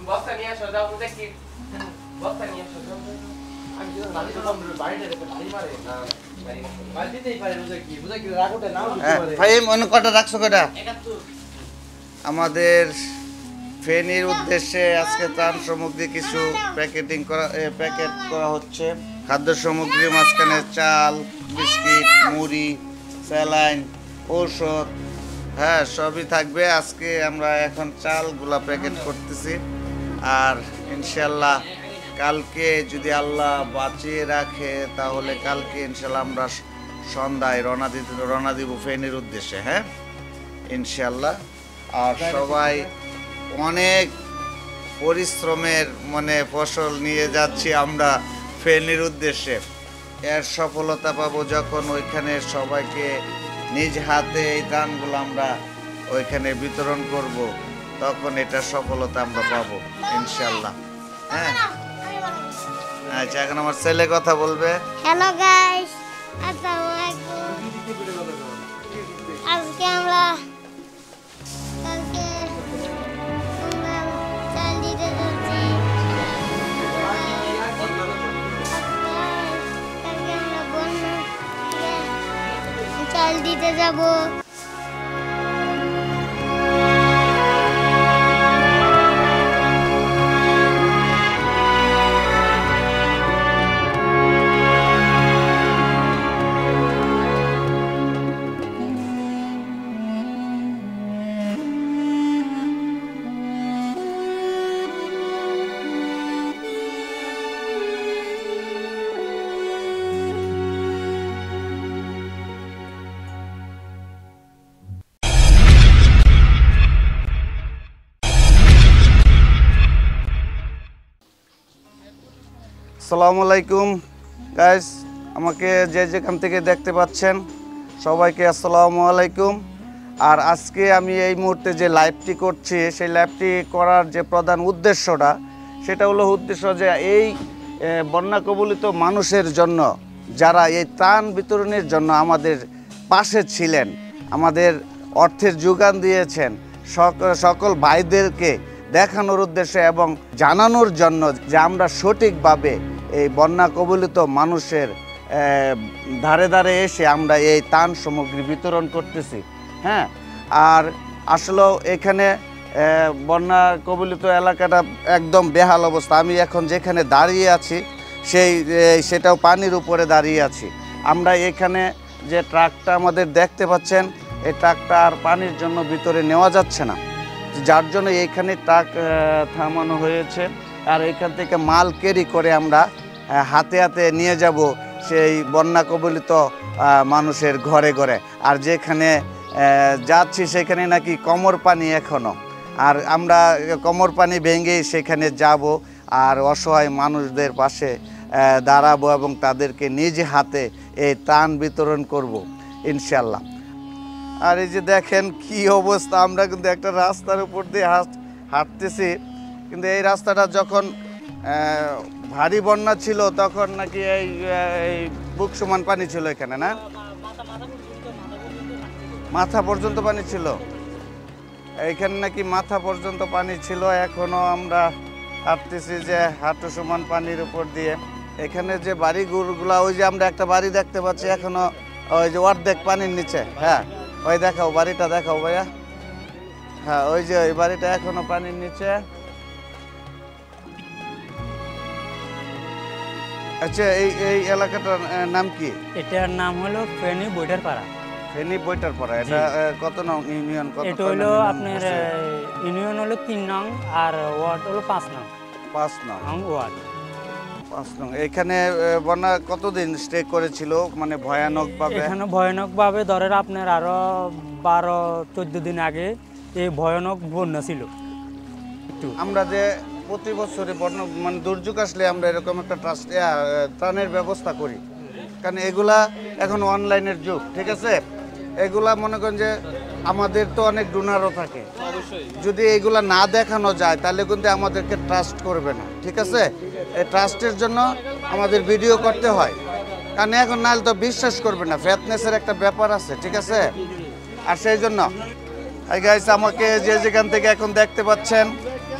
বস্তা নিয়ে আসো যাও দেখি বস্তা নিয়ে আসো যাও আমি যদি লালি তো বাড়িতে রেখে লালি মারে না বাড়ি দিতেই পারে বুঝা কি রাগোটা নাও দিতে পারে ভাই মনে কটা রাখছো কটা আমাদের ফেনীর উদ্দেশ্যে আজকে ত্রাণ সামগ্রী কিছু প্যাকেট করা হচ্ছে খাদ্য সামগ্রী মাঝখানে চাল বিস্কিট মুড়ি স্যালাইন ঔষধ হ্যাঁ সবই থাকবে আজকে আমরা এখন চালগুলা প্যাকেট করতেছি আর ইনশাল্লাহ কালকে যদি আল্লাহ বাঁচিয়ে রাখে তাহলে কালকে ইনশাল্লাহ আমরা সন্ধ্যায় রওনা দিব ফেনীর উদ্দেশ্যে হ্যাঁ ইনশাল্লাহ আর সবাই অনেক পরিশ্রমের ফসল নিয়ে যাচ্ছি আমরা ফেনীর উদ্দেশ্যে এর সফলতা পাবো যখন ওইখানে সবাইকে নিজ হাতে এই ত্রাণগুলো আমরা ওইখানে বিতরণ করব তখন এটা সফলতা আমরা পাবো ইনশাল্লাহ হ্যাঁ আচ্ছা এখন আমার ছেলে কথা বলবে হ্যালো গাইস আসসালামু আলাইকুম আজকে আমরা চাল দিতে যাচ্ছি আমরা চাল দিতে যাব আসসালামু আলাইকুম গাইস আমাকে যে যেখান থেকে দেখতে পাচ্ছেন সবাইকে আসসালামু আলাইকুম আর আজকে আমি এই মুহূর্তে যে লাইভটি করছি সেই লাইভটি করার যে প্রধান উদ্দেশ্যটা সেটা হলো উদ্দেশ্য যে এই বন্যা কবলিত মানুষের জন্য যারা এই ত্রাণ বিতরণের জন্য আমাদের পাশে ছিলেন আমাদের অর্থের যোগান দিয়েছেন সকল ভাইদেরকে দেখানোর উদ্দেশ্যে এবং জানানোর জন্য যে আমরা সঠিকভাবে এই বন্যা কবলিত মানুষের ধারে ধারে এসে আমরা এই ত্রাণ সামগ্রী বিতরণ করতেছি হ্যাঁ আর আসলেও এখানে বন্যা কবলিত এলাকাটা একদম বেহাল অবস্থা আমি এখন যেখানে দাঁড়িয়ে আছি সেটাও পানির উপরে দাঁড়িয়ে আছি আমরা এখানে যে ট্রাকটা আমাদের দেখতে পাচ্ছেন এই ট্রাকটা আর পানির জন্য ভিতরে নেওয়া যাচ্ছে না যার জন্য এইখানে ট্রাক থামানো হয়েছে আর এখান থেকে মাল ক্যারি করে আমরা হাতে হাতে নিয়ে যাব সেই বন্যা কবলিত মানুষের ঘরে ঘরে আর যেখানে যাচ্ছি সেখানে নাকি কোমর পানি এখনও আর আমরা কোমর পানি ভেঙেই সেখানে যাব আর অসহায় মানুষদের পাশে দাঁড়াবো এবং তাদেরকে নিজ হাতে এই ত্রাণ বিতরণ করব ইনশাল্লাহ আর এই যে দেখেন কি অবস্থা আমরা কিন্তু একটা রাস্তার উপর দিয়ে হাঁটতেছি কিন্তু এই রাস্তাটা যখন ভারী বন্যা ছিল তখন নাকি এই বুক সমান পানি ছিল এখানে না মাথা পর্যন্ত পানি ছিল এইখানে নাকি মাথা পর্যন্ত পানি ছিল এখনো আমরা হাঁটতেছি যে হাঁটু সমান পানির উপর দিয়ে এখানে যে বাড়িগুলা ওই যে আমরা একটা বাড়ি দেখতে পাচ্ছি এখনো ওই যে অর্ধেক পানির নিচে হ্যাঁ ওই দেখাও বাড়িটা দেখাও ভাইয়া হ্যাঁ ওই যে ওই বাড়িটা এখনো পানির নিচে আচ্ছা এই এলাকাটার নাম কি এটার নাম হলো ফেনী বইটার পাড়া ফেনী বইটার পাড়া এটা কত নং ইউনিয়ন কত এটা হলো আপনার ইউনিয়ন হলো 3 নং আর ওয়ার্ড হলো 5 নং 5 নং ওয়ার্ড 5 নং এখানে বন্যা কতদিন স্টে করেছিল মানে ভয়ানক ভাবে এখানে ভয়ানক ভাবে ধরেন আপনার আরো 12-14 দিন আগে এই ভয়ানক বন্যা ছিল আমরা যে প্রতি বছরে বন্যা মানে দুর্যোগ আসলে আমরা এরকম একটা ত্রাণের ব্যবস্থা করি কারণ এগুলা এখন অনলাইনের যুগ ঠিক আছে এগুলা মনে করেন যে আমাদের তো অনেক ডোনারও থাকে যদি এগুলা না দেখানো যায় তাহলে কিন্তু আমাদেরকে ট্রাস্ট করবে না ঠিক আছে এই ট্রাস্টের জন্য আমাদের ভিডিও করতে হয় কারণ এখন নাহলে তো বিশ্বাস করবে না ফেথনেসের একটা ব্যাপার আছে ঠিক আছে আর সেই জন্য গাইস আমাকে যে যেখান থেকে এখন দেখতে পাচ্ছেন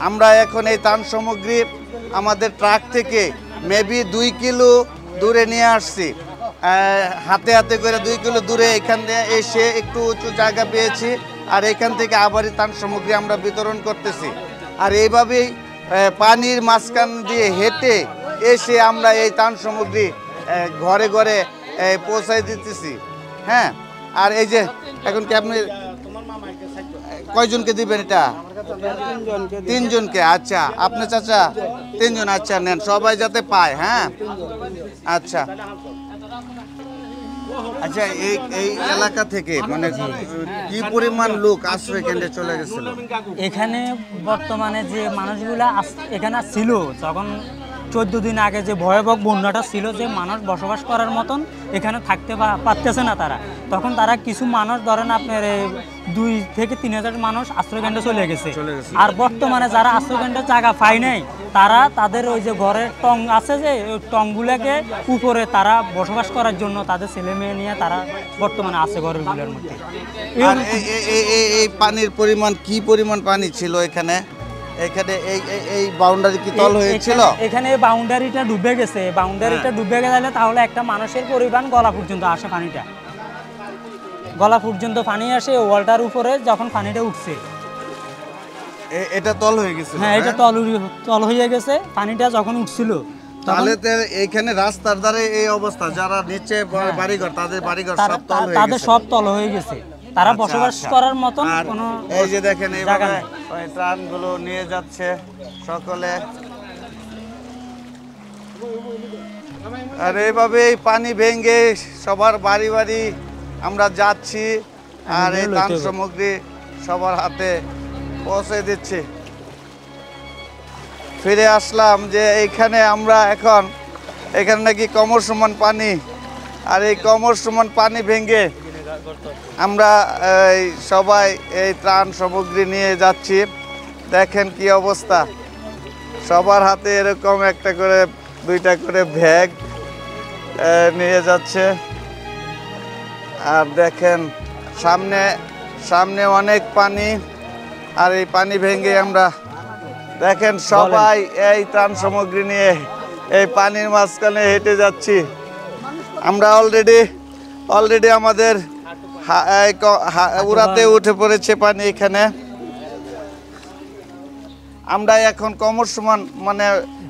আমরা এখন এই ত্রাণ সামগ্রী আমাদের ট্রাক থেকে মেবি 2 কিলো দূরে নিয়ে আসছি। হাতে হাতে করে 2 কিলো দূরে এখানে এসে একটু উঁচু জায়গা পেয়েছি, আর এখান থেকে আবারই ত্রাণ সামগ্রী আমরা বিতরণ করতেছি। আর এইভাবেই পানির মাঝখান দিয়ে হেঁটে এসে আমরা এই ত্রাণ সামগ্রী ঘরে ঘরে পৌঁছাই দিতেছি। হ্যাঁ, আর এই যে এখন কি আপনি কয়জনকে দিবেন এটা? 3 জনকে। আচ্ছা, আপনি চাচা 3 জন। আচ্ছা নেন, সবাই যাতে পায়। হ্যাঁ, আচ্ছা আচ্ছা। এই এলাকা থেকে মানে কি পরিমাণ লোক আশ্রয় কেন্দ্রে চলে গেছিল? এখানে বর্তমানে যে মানুষগুলা এখানে ছিল, তখন 14 দিন আগে যে ভয়াবহ বন্যাটা ছিল, যে মানুষ বসবাস করার মতন এখানে থাকতে পারতেছে না তারা, তখন তারা কিছু মানুষ ধরেন আপনার 2 থেকে 3 হাজার মানুষ আশ্রয়কেন্দ্রে চলে গেছে। আর বর্তমানে যারা আশ্রয়কেন্দ্রের জায়গা পায় নাই, তারা তাদের ওই যে ঘরের টং আছে, যে ওই টংগুলোকে উপরে তারা বসবাস করার জন্য তাদের ছেলে মেয়ে নিয়ে তারা বর্তমানে আছে ঘরের গুলোর মধ্যে। আর এই পানির পরিমাণ কি পরিমাণ পানি ছিল এখানে? এখানে এই বাউন্ডারি কি তল হয়েছিল? এখানে বাউন্ডারিটা ডুবে গেছে। বাউন্ডারিটা ডুবে গেলে তাহলে একটা মানুষের পরিমাণ গলা পর্যন্ত আসে, পানিটা গলা পর্যন্ত পানি আসে। ওয়ালটার উপরে যখন পানিটা উঠছে, এটা তল হয়ে গেছে। হ্যাঁ, এটা তল হয়ে গেছে। পানিটা যখন উঠছিল তাহলে এইখানে রাস্তার ধারে এই অবস্থা, যারা নিচে বাড়িঘর তাদের বাড়িঘর সব তল হয়ে গেছে। তাদের সব তল হয়ে গেছে, তারা বসবাস করার মতন কোনো এই যে দেখেন জায়গা এইভাবে নেই। ওই ত্রাণগুলো নিয়ে যাচ্ছে সকলে। আর এইভাবেই পানি ভেঙে সবার বাড়ি বাড়ি আমরা যাচ্ছি, আর এই ত্রাণ সামগ্রী সবার হাতে পৌঁছে দিচ্ছি। ফিরে আসলাম যে এইখানে আমরা এখানে নাকি কোমর সমান পানি, আর এই কোমর সমান পানি ভেঙে আমরা সবাই এই ত্রাণ সামগ্রী নিয়ে যাচ্ছি। দেখেন কি অবস্থা, সবার হাতে এরকম একটা করে 2টা করে ব্যাগ নিয়ে যাচ্ছে। আর দেখেন সামনে অনেক পানি, আর এই পানি ভেঙে আমরা দেখেন সবাই এই ত্রাণ সামগ্রী নিয়ে এই পানির মাঝখানে হেঁটে যাচ্ছি। আমরা অলরেডি আমাদের উড়াতে উঠে পড়েছে পানি এখানে। আমরা এখন কোমর সমান, মানে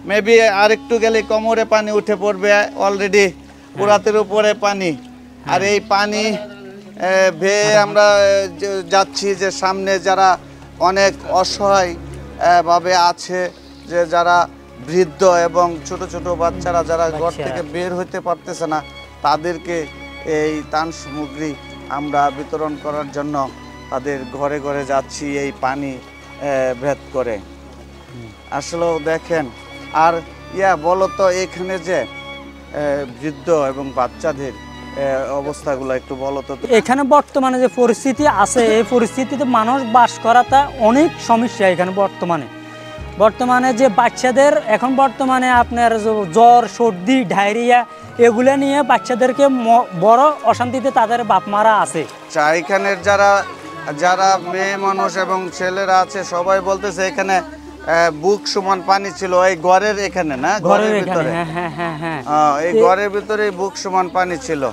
মেবি আর একটু গেলে কোমরে পানি উঠে পড়বে। অলরেডি উড়াতের উপরে পানি, আর এই পানি বেয়ে আমরা যাচ্ছি যে সামনে যারা অনেক অসহায় ভাবে আছে, যে যারা বৃদ্ধ এবং ছোট ছোট বাচ্চারা যারা ঘর থেকে বের হতে পারতেছে না, তাদেরকে এই ত্রাণ সামগ্রী আমরা বিতরণ করার জন্য তাদের ঘরে ঘরে যাচ্ছি এই পানি ভেদ করে। আসলেও দেখেন। আর বলো তো এখানে যে বৃদ্ধ এবং বাচ্চাদের অবস্থাগুলো একটু বলো তো। এখানে বর্তমানে যে পরিস্থিতি আছে, এই পরিস্থিতিতে মানুষ বাস করাটা অনেক সমস্যা। এখানে বর্তমানে যে বাচ্চাদের এখন বর্তমানে আপনার জ্বর, সর্দি, ডায়রিয়া এগুলো নিয়ে বাচ্চাদেরকে বড় অশান্তিতে তাদের বাপ মারা আছে। এখানের যারা মেয়ে মানুষ এবং ছেলেরা আছে সবাই বলতেছে এখানে বুক সমান পানি ছিল এই ঘরের এখানে, না ঘরের ভিতরে? হ্যাঁ, এই ঘরের ভিতরে বুক সমান পানি ছিল।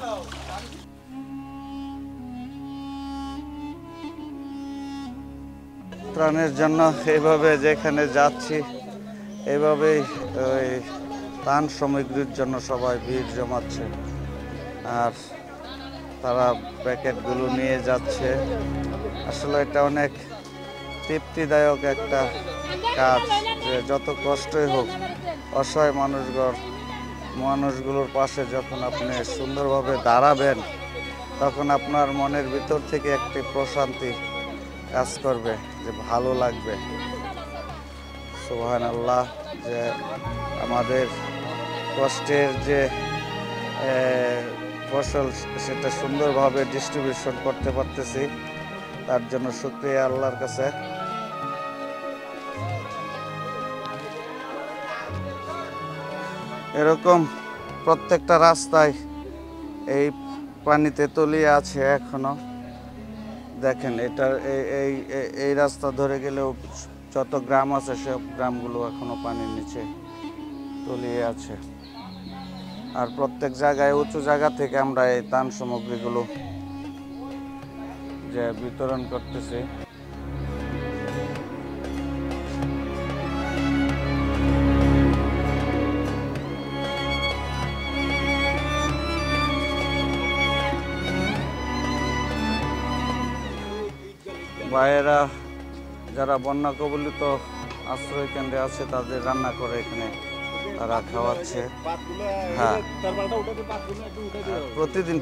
ত্রাণের জন্য এইভাবে যেখানে যাচ্ছি, এইভাবেই ওই ত্রাণ সামগ্রীর জন্য সবাই ভিড় জমাচ্ছে, আর তারা প্যাকেটগুলো নিয়ে যাচ্ছে। আসলে এটা অনেক তৃপ্তিদায়ক একটা কাজ, যে যত কষ্টই হোক অসহায় মানুষগুলোর পাশে যখন আপনি সুন্দরভাবে দাঁড়াবেন, তখন আপনার মনের ভিতর থেকে একটি প্রশান্তি কাজ করবে, যে ভালো লাগবে। সুবহানাল্লাহ, যে আমাদের কষ্টের যে ফসল সেটা সুন্দরভাবে ডিস্ট্রিবিউশন করতে পারতেছি, তার জন্য শুকরিয়া আল্লাহর কাছে। এরকম প্রত্যেকটা রাস্তায় এই পানিতে তলিয়ে আছে এখনো। দেখেন এটা এই রাস্তা ধরে গেলেও যত গ্রাম আছে সব গ্রামগুলো এখনো পানির নিচে তলিয়ে আছে। আর প্রত্যেক জায়গায় উঁচু জায়গা থেকে আমরা এই ত্রাণ সামগ্রীগুলো যে বিতরণ করতেছি। ভাইয়েরা যারা বন্যা কবলিত আশ্রয় কেন্দ্রে আছে তাদের রান্না করে এখানে তারা খাওয়াচ্ছে। হ্যাঁ,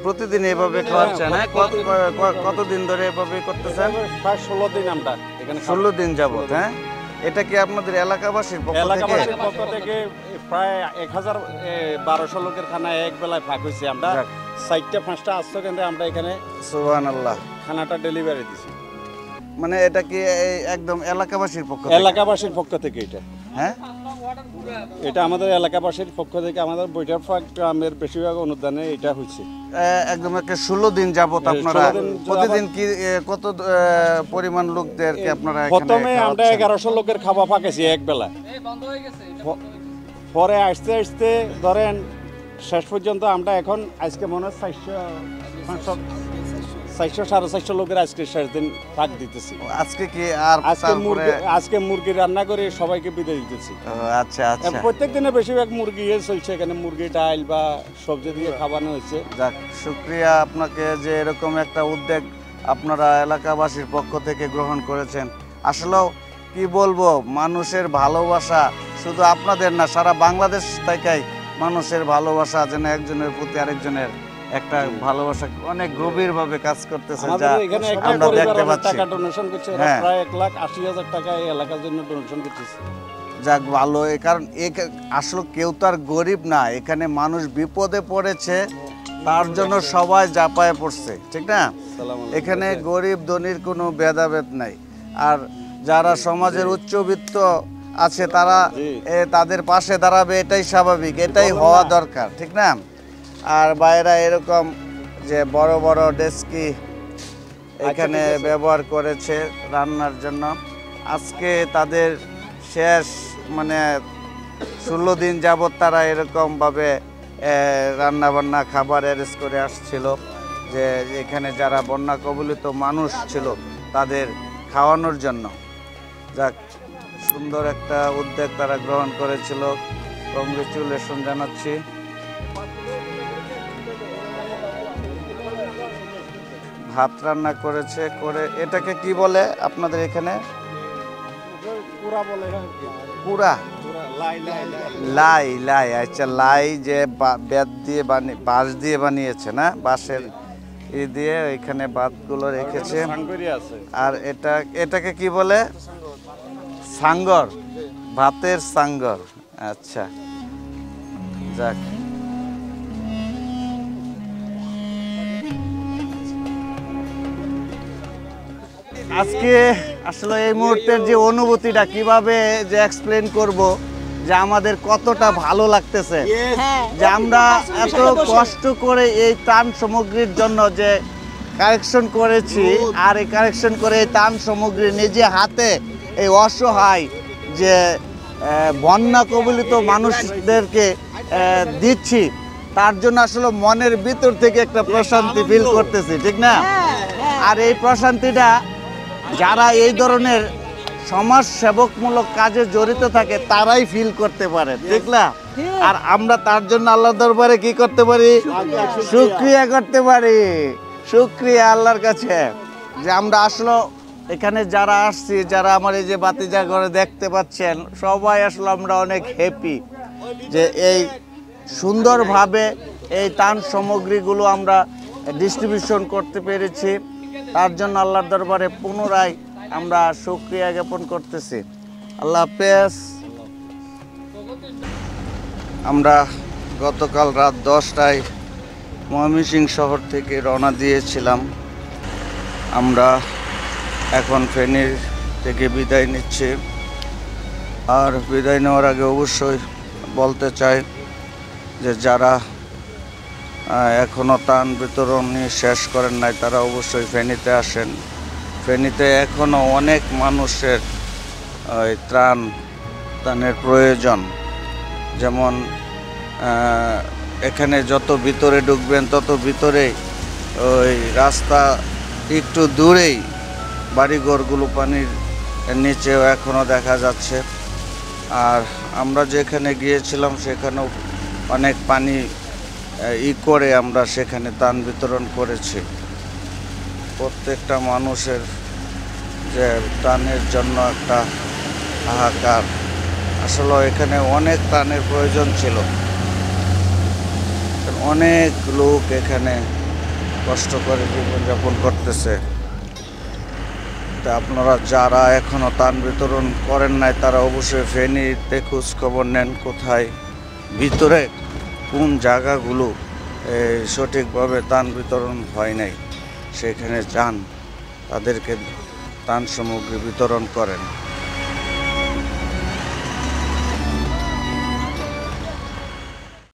প্রতিদিন এইভাবে খাওয়াচ্ছেন? হ্যাঁ, কতদিন ধরে এভাবে করতেছেন? প্রায় 16 দিন আমরা এখানে 16 দিন যাবত। হ্যাঁ, এটা কি আপনাদের এলাকাবাসীর পক্ষ থেকে প্রায় 1000-1200 লোকের খানা এক বেলায় ভাগ হয়েছে। আমরা 4টা-5টা আশ্রয় কেন্দ্রে আমরা এখানে সুবহানাল্লাহ খানাটা ডেলিভারি দিছি। মানে এটা কি একদম এলাকাবাসীর পক্ষ এলাকাবাসীর পক্ষ থেকে এটা? হ্যাঁ, এটা আমাদের এলাকাবাসীর পক্ষ থেকে আমাদের বৈঠারপাড় গ্রামের বেশিরভাগ অনুদানে এটা হচ্ছে। একদম 16 দিন যাবত আপনারা প্রতিদিন কি কত পরিমাণ লোকদেরকে আপনারা প্রথমে আমরা 1100 লোকের খাওয়া পাকাইছি এক বেলায়। পরে আস্তে আস্তে ধরেন শেষ পর্যন্ত আমরা এখন আজকে মনে হয় 400-450 লোকের আজকে শেষ দিন পাক দিতেছি। আজকে কি আর আজকে মুরগি রান্না করে সবাইকে বিদায় দিতেছি। আচ্ছা আচ্ছা, প্রত্যেক দিনে বেশিরভাগ মুরগি চলছে এখানে, মুরগি ডাল বা সবজি দিয়ে খাওয়ানো হয়েছে। যাক, শুকরিয়া আপনাকে যে এরকম একটা উদ্যোগ আপনারা এলাকাবাসীর পক্ষ থেকে গ্রহণ করেছেন। আসলেও কি বলবো, মানুষের ভালোবাসা শুধু আপনাদের না, সারা বাংলাদেশ থেকেই মানুষের ভালোবাসা যেন একজনের প্রতি আরেকজনের একটা ভালোবাসা অনেক গভীরভাবে কাজ করতেছে, যা আমরা দেখতে পাচ্ছি। টাকা ডোনেশন করছে, প্রায় 1,80,000 টাকা এই এলাকার জন্য ডোনেশন করতেছে। যাক, ভালো। কারণ আসলে কেউ তো আর গরিব না, এখানে মানুষ বিপদে পড়েছে তার জন্য সবাই ঝাঁপায় পড়ছে, ঠিক না? এখানে গরিব ধনীর কোনো ভেদাভেদ নাই। আর যারা সমাজের উচ্চবিত্ত আছে তারা তাদের পাশে দাঁড়াবে, এটাই স্বাভাবিক, এটাই হওয়া দরকার, ঠিক না? আর বাইরা এরকম যে বড় বড় ডেস্কি এখানে ব্যবহার করেছে রান্নার জন্য। আজকে তাদের শেষ, মানে 16 দিন যাবত তারা এরকমভাবে রান্না বান্না খাবার অ্যারেঞ্জ করে আসছিল, যে এখানে যারা বন্যা কবলিত মানুষ ছিল তাদের খাওয়ানোর জন্য। যাক, সুন্দর একটা উদ্যোগ তারা গ্রহণ করেছিল, কংগ্রেচুলেশন জানাচ্ছি। ভাত রান্না করেছে, করে এটাকে কি বলে আপনাদের এখানে? পুরা লাই। লাই, আচ্ছা, লাই যে বেত দিয়ে বাঁশ দিয়ে বানিয়েছে না, বাঁশের দিয়ে এখানে ভাতগুলো রেখেছে। আর এটাকে কি বলে? সাঙ্গর, ভাতের সাঙ্গর। আচ্ছা, যাক, আজকে আসলে এই মুহূর্তের যে অনুভূতিটা কিভাবে যে এক্সপ্লেন করব, যে আমাদের কতটা ভালো লাগতেছে যে আমরা এত কষ্ট করে এই ত্রাণ সামগ্রীর জন্য যে কালেকশন করেছি, আর এই কালেকশন করে এই ত্রাণ সামগ্রী নিজে হাতে এই অসহায় যে বন্যা কবলিত মানুষদেরকে দিচ্ছি, তার জন্য আসলে মনের ভিতর থেকে একটা প্রশান্তি ফিল করতেছি, ঠিক না? আর এই প্রশান্তিটা যারা এই ধরনের সমাজ সেবকমূলক কাজে জড়িত থাকে তারাই ফিল করতে পারে, ঠিক না? আর আমরা তার জন্য আল্লাহর দরবারে কি করতে পারি? শুকরিয়া করতে পারি। শুকরিয়া আল্লাহর কাছে যে আমরা আসলে এখানে যারা আসছি, যারা আমার এই যে বাতিজা ঘরে দেখতে পাচ্ছেন, সবাই আসলে আমরা অনেক হ্যাপি যে এই সুন্দরভাবে এই ত্রাণ সামগ্রীগুলো আমরা ডিস্ট্রিবিউশন করতে পেরেছি। তার জন্য আল্লাহর দরবারে পুনরায় আমরা শুকরিয়া জ্ঞাপন করতেছি। আল্লাহ হাফেজ। আমরা গতকাল রাত 10টায় ময়মনসিংহ শহর থেকে রওনা দিয়েছিলাম। আমরা এখন ফেনীর থেকে বিদায় নিচ্ছি। আর বিদায় নেওয়ার আগে অবশ্যই বলতে চাই যে যারা এখনও ত্রাণ বিতরণ শেষ করেন নাই তারা অবশ্যই ফেনীতে আসেন। ফেনীতে এখনও অনেক মানুষের ওই ত্রাণের প্রয়োজন। যেমন এখানে যত ভিতরে ঢুকবেন তত ভিতরেই ওই রাস্তা একটু দূরেই বাড়িঘরগুলো পানির নিচেও এখনও দেখা যাচ্ছে। আর আমরা যেখানে গিয়েছিলাম সেখানেও অনেক পানি করে আমরা সেখানে ত্রাণ বিতরণ করেছি। প্রত্যেকটা মানুষের যে ত্রাণের জন্য একটা হাহাকার, আসলে এখানে অনেক ত্রাণের প্রয়োজন ছিল। অনেক লোক এখানে কষ্ট করে জীবনযাপন করতেছে। তা আপনারা যারা এখনও ত্রাণ বিতরণ করেন নাই তারা অবশ্যই ফেনীতে খোঁজ খবর নেন, কোথায় ভিতরে কোন জায়গাগুলো সঠিকভাবে ত্রাণ বিতরণ হয় নাই, সেখানে যান, তাদেরকে ত্রাণ সামগ্রী বিতরণ করেন।